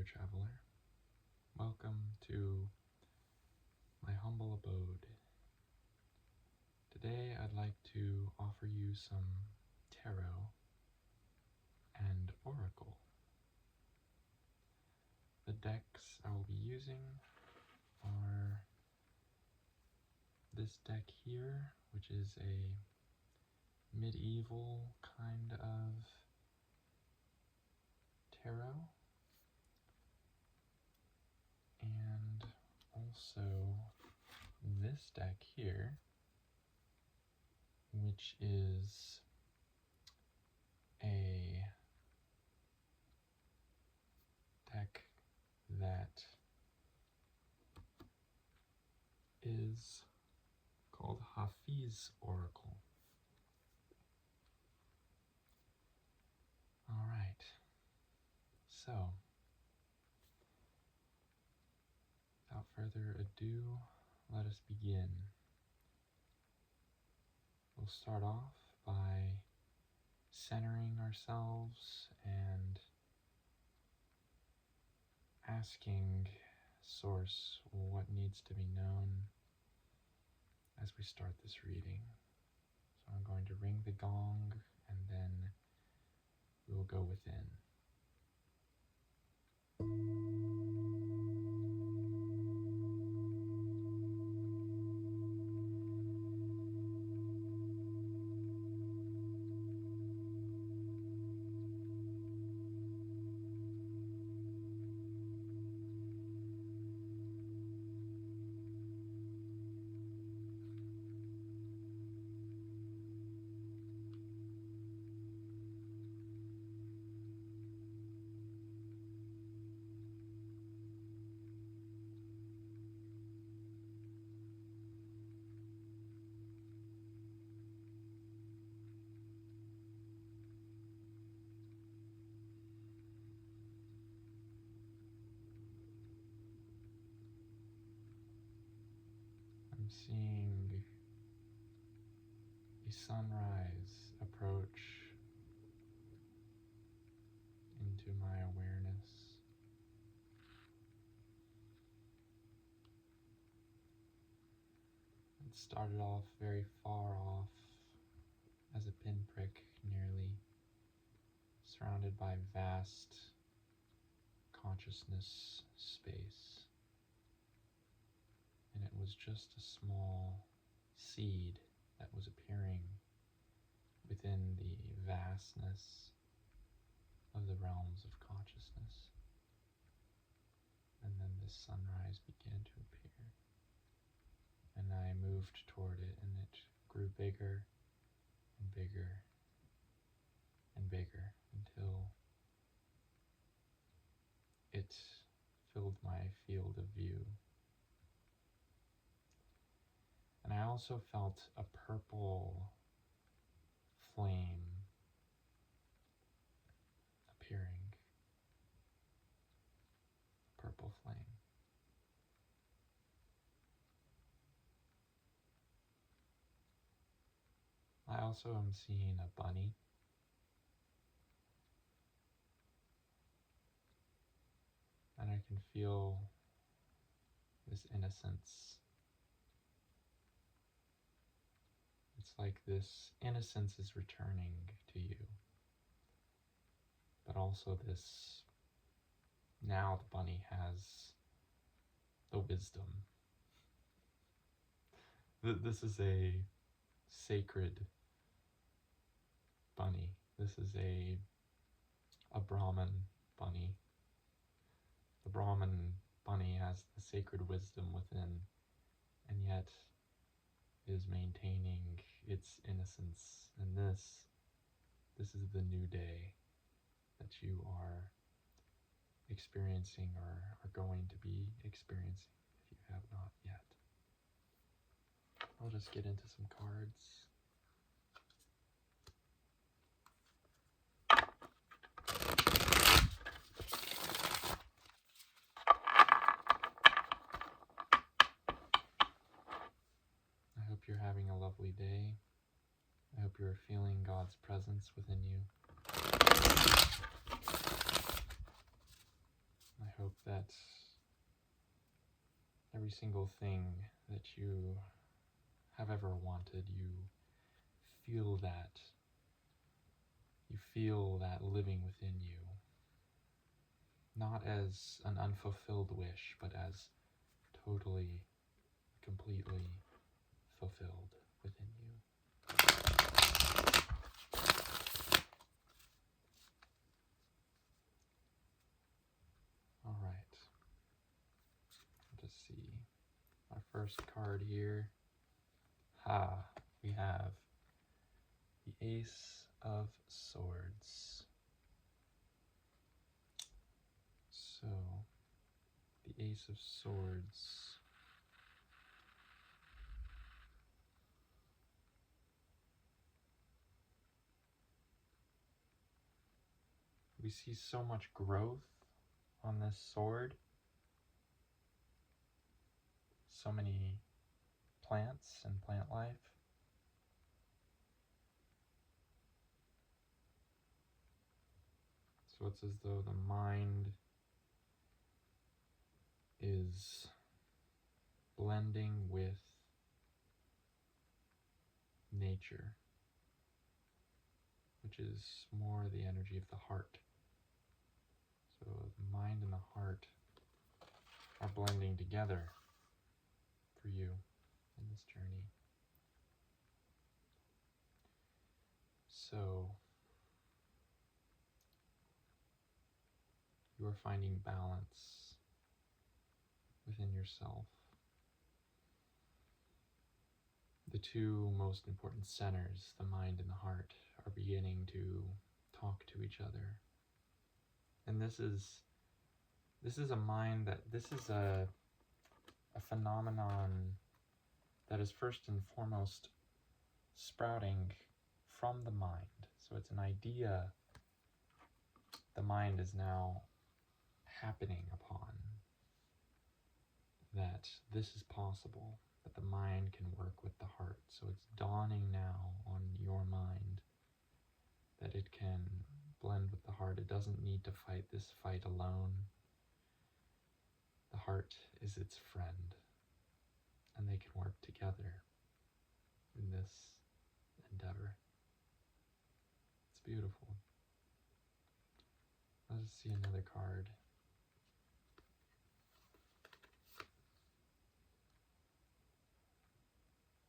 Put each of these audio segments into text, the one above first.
dear traveler. Welcome to my humble abode. Today I'd like to offer you some tarot and oracle. The decks I will be using are this deck here, which is a medieval kind of tarot, and also this deck here, which is a deck that is called Hafiz Oracle. Alright, so without further ado, let us begin. We'll start off by centering ourselves and asking Source what needs to be known as we start this reading. So I'm going to ring the gong and then we will go within. I'm seeing a sunrise approach into my awareness. It started off very far off as a pinprick, nearly surrounded by vast consciousness space. And it was just a small seed that was appearing within the vastness of the realms of consciousness. And then this sunrise began to appear. And I moved toward it, and it grew bigger and bigger and bigger until it filled my field of view. And I also felt a purple flame appearing. A purple flame. I also am seeing a bunny. And I can feel this innocence. It's like this innocence is returning to you. But also this, now the bunny has the wisdom. This is a sacred bunny. This is a Brahmin bunny. The Brahmin bunny has the sacred wisdom within, and yet is maintaining its innocence. And this is the new day that you are experiencing or are going to be experiencing if you have not yet. I'll just get into some cards. I hope you're having a lovely day. I hope you're feeling God's presence within you. I single thing that you have ever wanted, you feel that. You feel that living within you. Not as an unfulfilled wish, but as totally, completely fulfilled within you. All right. Let's see. Our first card here. We have the Ace of Swords. So, the Ace of Swords. We see so much growth on this sword. So many plants and plant life. So it's as though the mind is blending with nature, which is more the energy of the heart. So the mind and the heart are blending together for you in this journey. So you are finding balance within yourself. The two most important centers, the mind and the heart, are beginning to talk to each other. And this is a mind that, this is a phenomenon that is first and foremost sprouting from the mind. So it's an idea the mind is now happening upon, that this is possible, that the mind can work with the heart. So it's dawning now on your mind that it can blend with the heart. It doesn't need to fight this fight alone. The heart is its friend, and they can work together in this endeavor. It's beautiful. Let's see another card.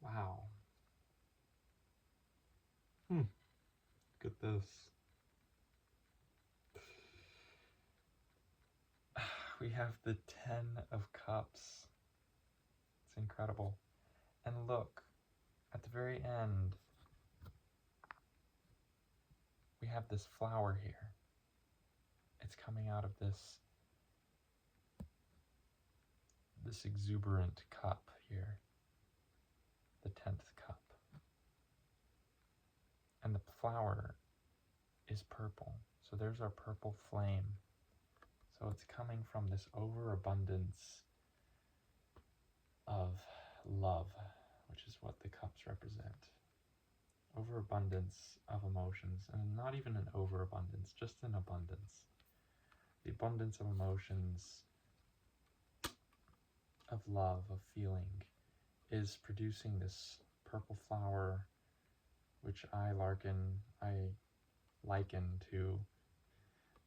Wow. Look at this. We have the 10 of Cups. It's incredible. And look, at the very end, we have this flower here. It's coming out of this exuberant cup here, the 10th cup. And the flower is purple. So there's our purple flame. So it's coming from this overabundance of love, which is what the cups represent. Overabundance of emotions, and not even an overabundance, just an abundance. The abundance of emotions, of love, of feeling, is producing this purple flower, which I liken to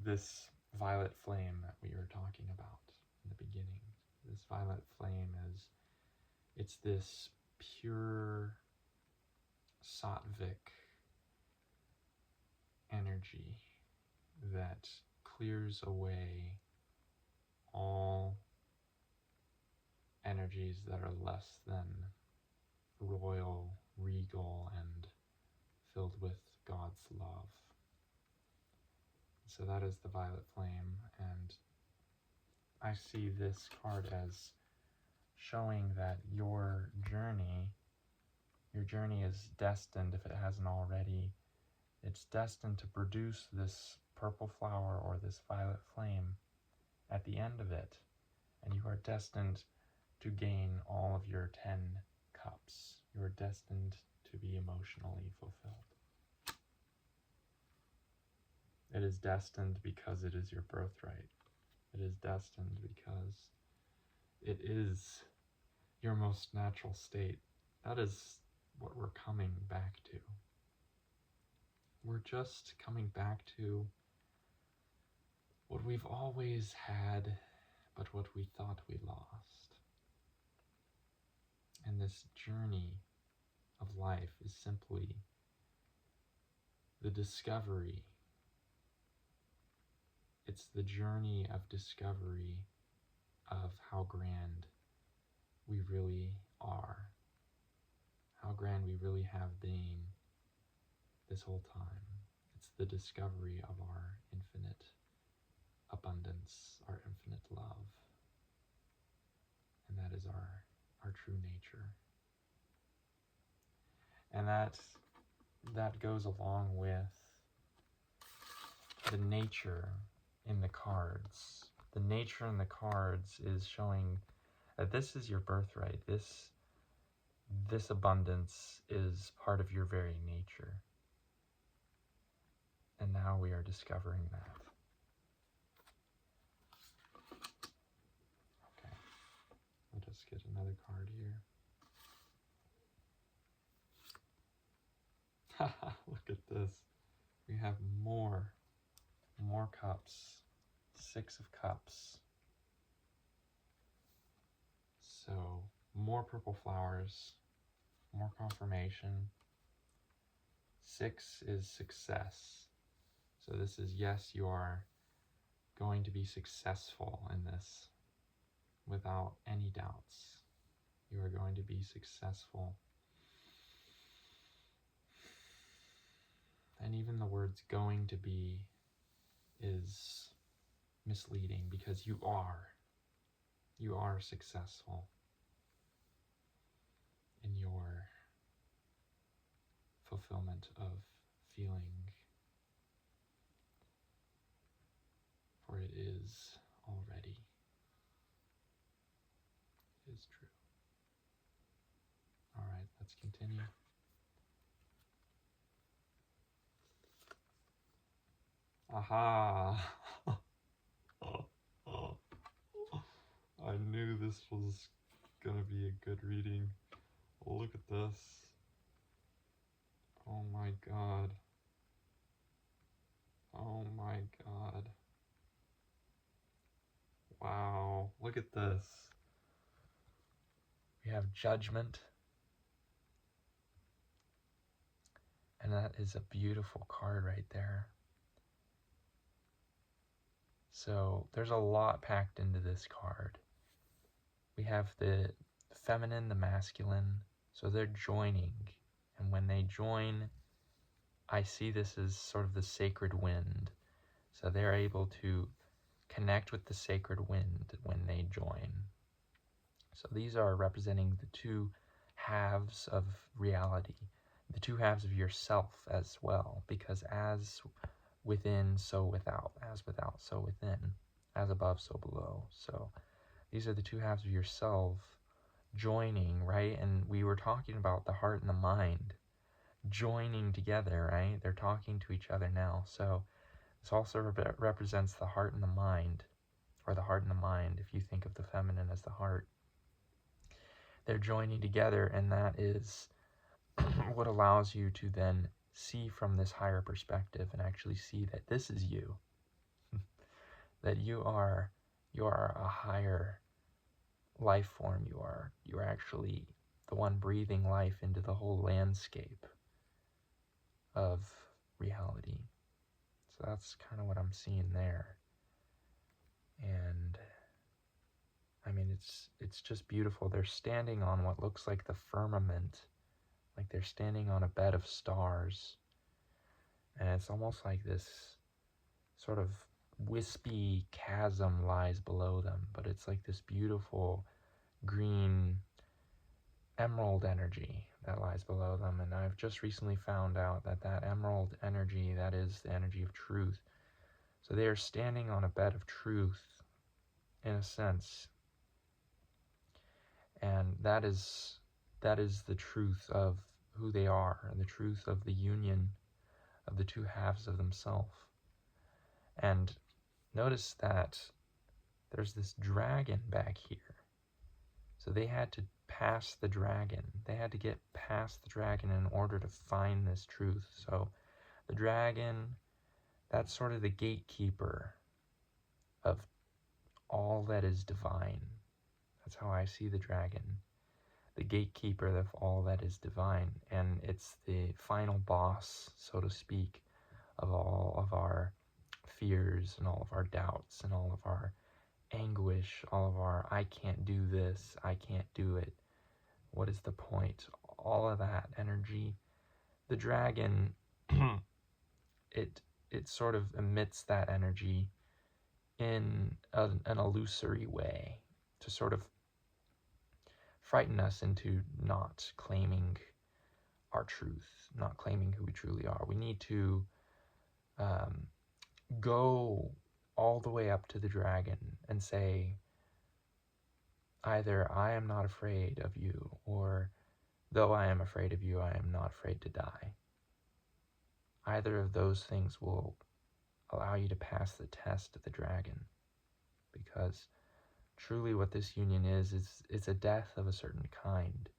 this violet flame that we were talking about in the beginning. This violet flame it's this pure sattvic energy that clears away all energies that are less than royal, regal, and filled with God's love. So that is the violet flame, and I see this card as showing that your journey is destined, if it hasn't already, it's destined to produce this purple flower or this violet flame at the end of it, and you are destined to gain all of your 10 cups. You are destined to be emotionally fulfilled. It is destined because it is your birthright. It is destined because it is your most natural state. That is what we're coming back to. We're just coming back to what we've always had, but what we thought we lost. And this journey of life is simply the discovery. It's the journey of discovery of how grand we really are, how grand we really have been this whole time. It's the discovery of our infinite abundance, our infinite love, and that is our true nature. And that goes along with the nature in the cards. The nature in the cards is showing that this is your birthright. This abundance is part of your very nature. And now we are discovering that. Okay, we'll just get another card here. Look at this. We have more cups. 6 of cups. So more purple flowers, more confirmation. 6 is success. So this is, yes, you are going to be successful in this without any doubts. You are going to be successful. And even the words going to be is misleading because you are successful in your fulfillment of feeling, for it is already. It is true. All right, let's continue. Aha! I knew this was gonna be a good reading. Look at this. Oh my god. Oh my god. Wow, look at this. We have Judgment. And that is a beautiful card right there. So there's a lot packed into this card. We have the feminine, the masculine. So they're joining. And when they join, I see this as sort of the sacred wind. So they're able to connect with the sacred wind when they join. So these are representing the two halves of reality, the two halves of yourself as well, because as within, so without, as without, so within, as above, so below. So these are the two halves of yourself joining, right? And we were talking about the heart and the mind joining together, right? They're talking to each other now. So this also represents the heart and the mind, or the heart and the mind, if you think of the feminine as the heart. They're joining together, and that is what allows you to then see from this higher perspective and actually see that this is you. That you are a higher life form. You are actually the one breathing life into the whole landscape of reality. So that's kind of what I'm seeing there. And I mean, it's just beautiful. They're standing on what looks like the firmament, like they're standing on a bed of stars. And it's almost like this sort of wispy chasm lies below them, but it's like this beautiful green emerald energy that lies below them. And I've just recently found out that that emerald energy, that is the energy of truth. So they are standing on a bed of truth, in a sense. And that is the truth of who they are, and the truth of the union of the two halves of themselves. And notice that there's this dragon back here. So they had to pass the dragon. They had to get past the dragon in order to find this truth. So the dragon, that's sort of the gatekeeper of all that is divine. That's how I see the dragon. The gatekeeper of all that is divine. And it's the final boss, so to speak, of all of our fears and all of our doubts and all of our anguish, all of our I can't do this, I can't do it, what is the point, all of that energy. The dragon, it sort of emits that energy in an illusory way to sort of frighten us into not claiming our truth, not claiming who we truly are. We need to go all the way up to the dragon and say, either I am not afraid of you, or though I am afraid of you, I am not afraid to die. Either of those things will allow you to pass the test of the dragon, because truly what this union is a death of a certain kind.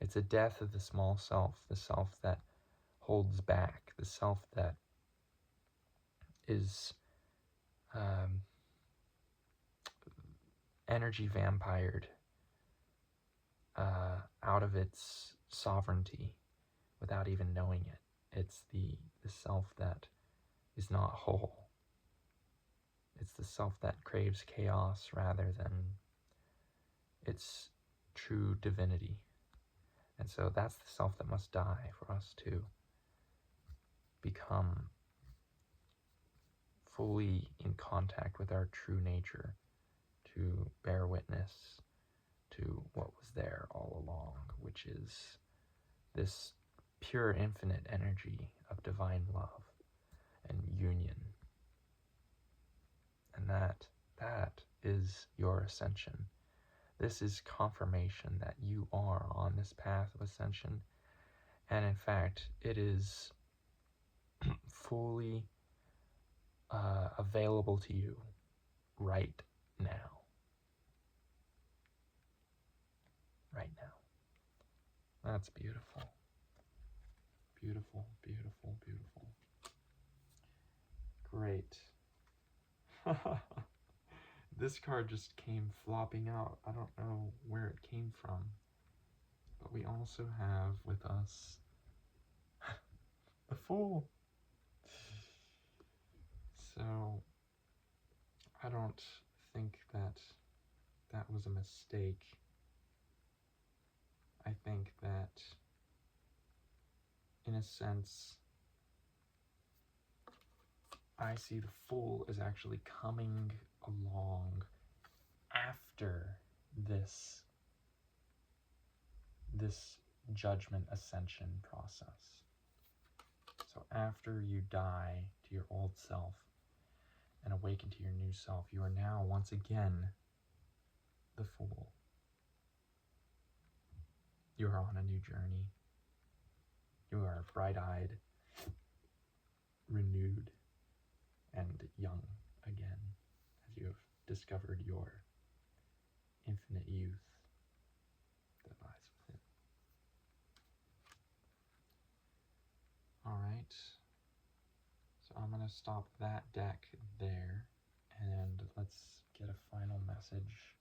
It's a death of the small self, the self that holds back, the self that is energy vampired out of its sovereignty without even knowing it. It's the self that is not whole. It's the self that craves chaos rather than its true divinity. And so that's the self that must die for us to become fully in contact with our true nature, to bear witness to what was there all along, which is this pure infinite energy of divine love and union. And that is your ascension. This is confirmation that you are on this path of ascension. And in fact, it is fully available to you right now. Right now. That's beautiful. Beautiful, beautiful, beautiful. Great. This card just came flopping out. I don't know where it came from. But we also have with us the Fool. So I don't think that was a mistake. I think that, in a sense, I see the Fool as actually coming along after this judgment ascension process. So after you die to your old self and awaken to your new self, you are now once again the Fool. You are on a new journey. You are bright-eyed, renewed, and young again, as you have discovered your infinite youth that lies within. Alright, so I'm going to stop that deck there, and let's get a final message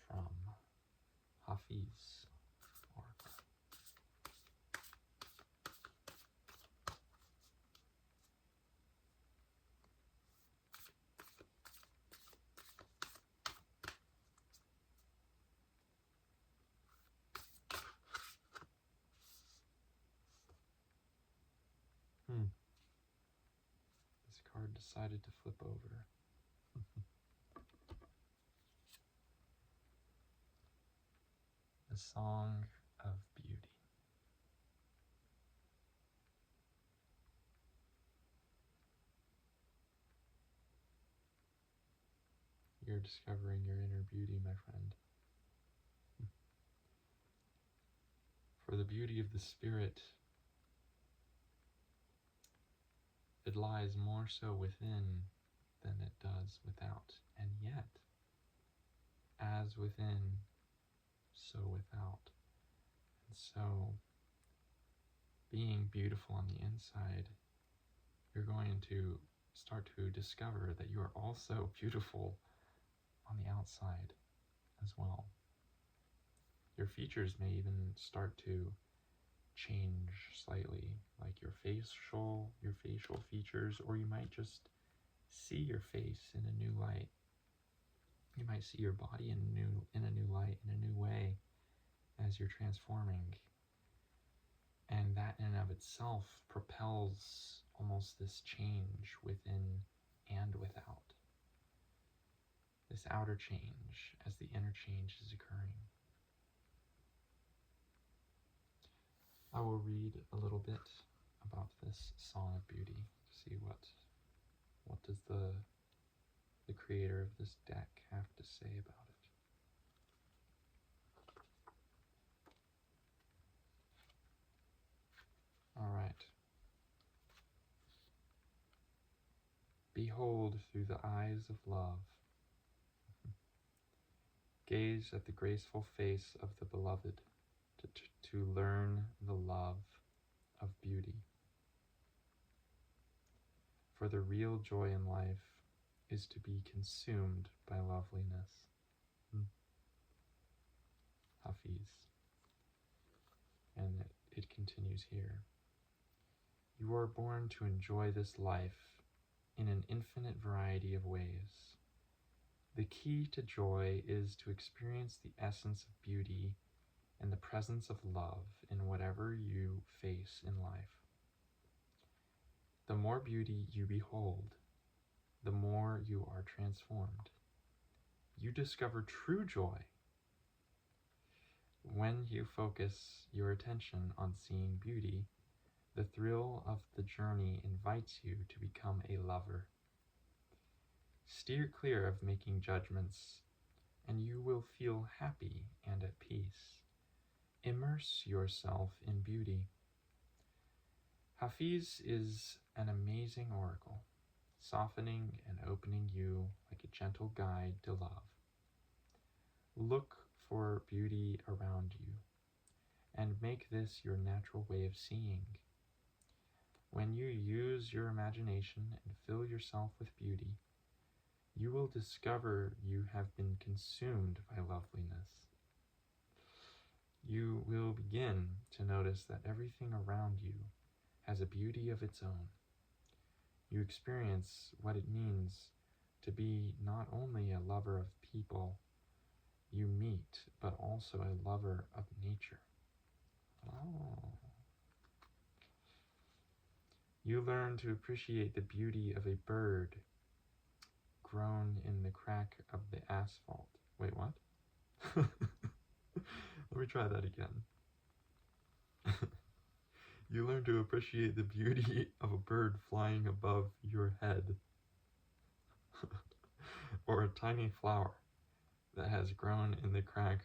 from Hafiz. This card decided to flip over. The Song of Beauty. You're discovering your inner beauty, my friend. For the beauty of the spirit, it lies more so within than it does without. And yet, as within, so without. And so, being beautiful on the inside, you're going to start to discover that you are also beautiful on the outside as well. Your features may even start to change slightly, like your facial features, or you might just see your face in a new light. You might see your body in a new light, in a new way, as you're transforming. And that in and of itself propels almost this change within and without. This outer change as the inner change is occurring. I will read a little bit about this Song of Beauty to see what does the creator of this deck have to say about it. All right. Behold through the eyes of love. Gaze at the graceful face of the beloved to learn the love of beauty. For the real joy in life is to be consumed by loveliness. Hafiz. And it continues here. You are born to enjoy this life in an infinite variety of ways. The key to joy is to experience the essence of beauty and the presence of love in whatever you face in life. The more beauty you behold, the more you are transformed. You discover true joy when you focus your attention on seeing beauty. The thrill of the journey invites you to become a lover. Steer clear of making judgments, and you will feel happy and at peace. Immerse yourself in beauty. Hafiz is an amazing oracle, softening and opening you like a gentle guide to love. Look for beauty around you, and make this your natural way of seeing. When you use your imagination and fill yourself with beauty, you will discover you have been consumed by loveliness. You will begin to notice that everything around you has a beauty of its own. You experience what it means to be not only a lover of people you meet, but also a lover of nature. Oh. You learn to appreciate the beauty of a bird grown in the crack of the asphalt. Wait, what? Let me try that again. You learn to appreciate the beauty of a bird flying above your head, or a tiny flower that has grown in the crack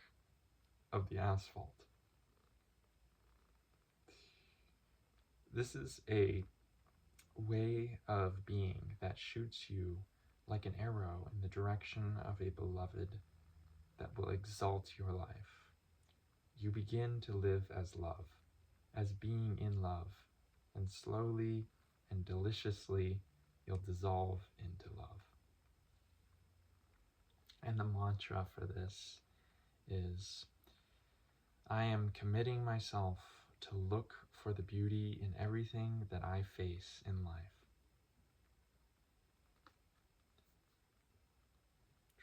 of the asphalt. This is a way of being that shoots you like an arrow in the direction of a beloved that will exalt your life. You begin to live as love, as being in love, and slowly and deliciously you'll dissolve into love. And the mantra for this is, I am committing myself to look for the beauty in everything that I face in life.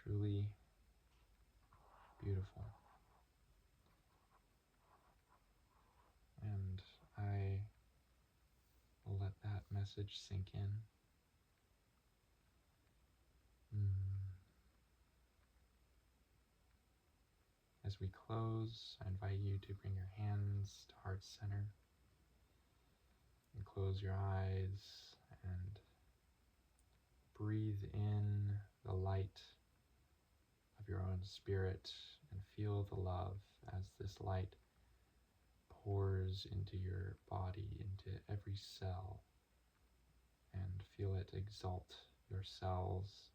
Truly beautiful. And I will let that message sink in. As we close, I invite you to bring your hands to heart center and close your eyes and breathe in the light of your own spirit and feel the love as this light pours into your body, into every cell, and feel it exalt your cells,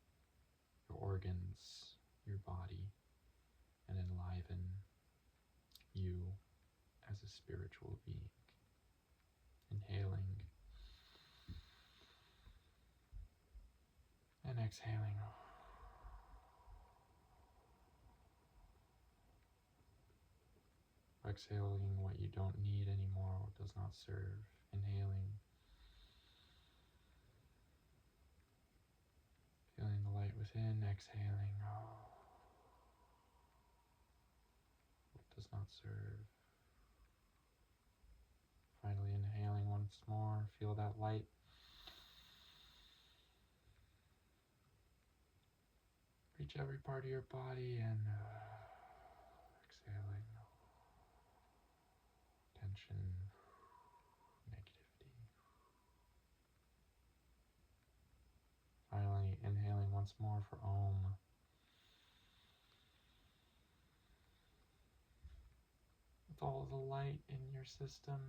your organs, your body. and enliven you as a spiritual being. Inhaling and exhaling. Exhaling what you don't need anymore, what does not serve. Inhaling. Feeling the light within, exhaling. What does not serve. Finally inhaling once more, feel that light. Reach every part of your body and exhaling. Tension, negativity. Finally inhaling once more for Om. With all the light in your system.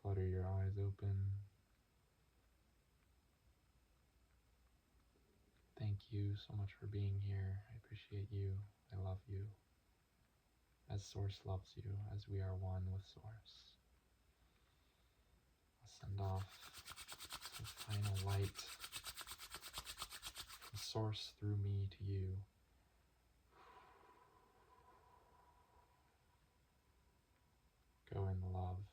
Flutter your eyes open. Thank you so much for being here. I appreciate you. I love you. As Source loves you, as we are one with Source. I'll send off some final light from Source through me to you. Go in love.